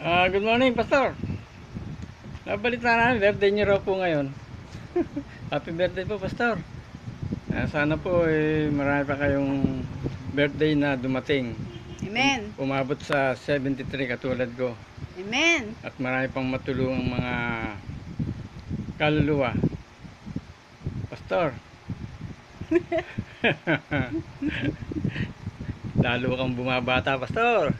Good morning, Pastor. Nabalita na, birthday niyo raw po ngayon. Happy birthday po, Pastor. Sana po marami pa kayong birthday na dumating. Amen. Umabot sa 73 katulad ko. Amen. At marami pang matulungang mga kaluluwa. Pastor. Lalo kang bumabata, Pastor.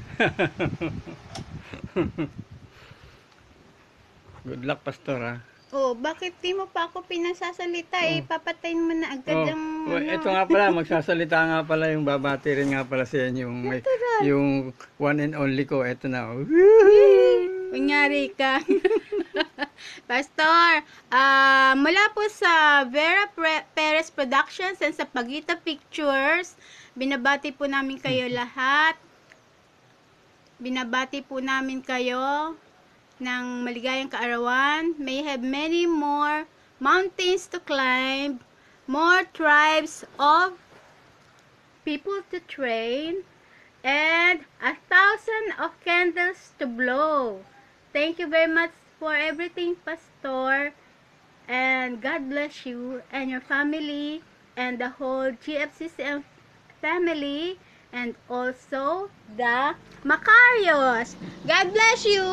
Good luck, Pastor, ha. Oh, bakit di mo pa ako pinasasalita? Papatayin mo na agad ang Ito nga pala, magsasalita nga pala yung babati rin nga pala sa inyo. Yung one and only ko, ito na. Kunyari ka. Pastor, mula po sa Vera Perez Productions and sa Pagita Pictures, binabati po namin kayo lahat. Binabati po namin kayo ng maligayang kaarawan. May you have many more mountains to climb, more tribes of people to train, and 1,000 of candles to blow. Thank you very much for everything, Pastor, and God bless you and your family and the whole GFCCM family and also the Macarios. God bless you!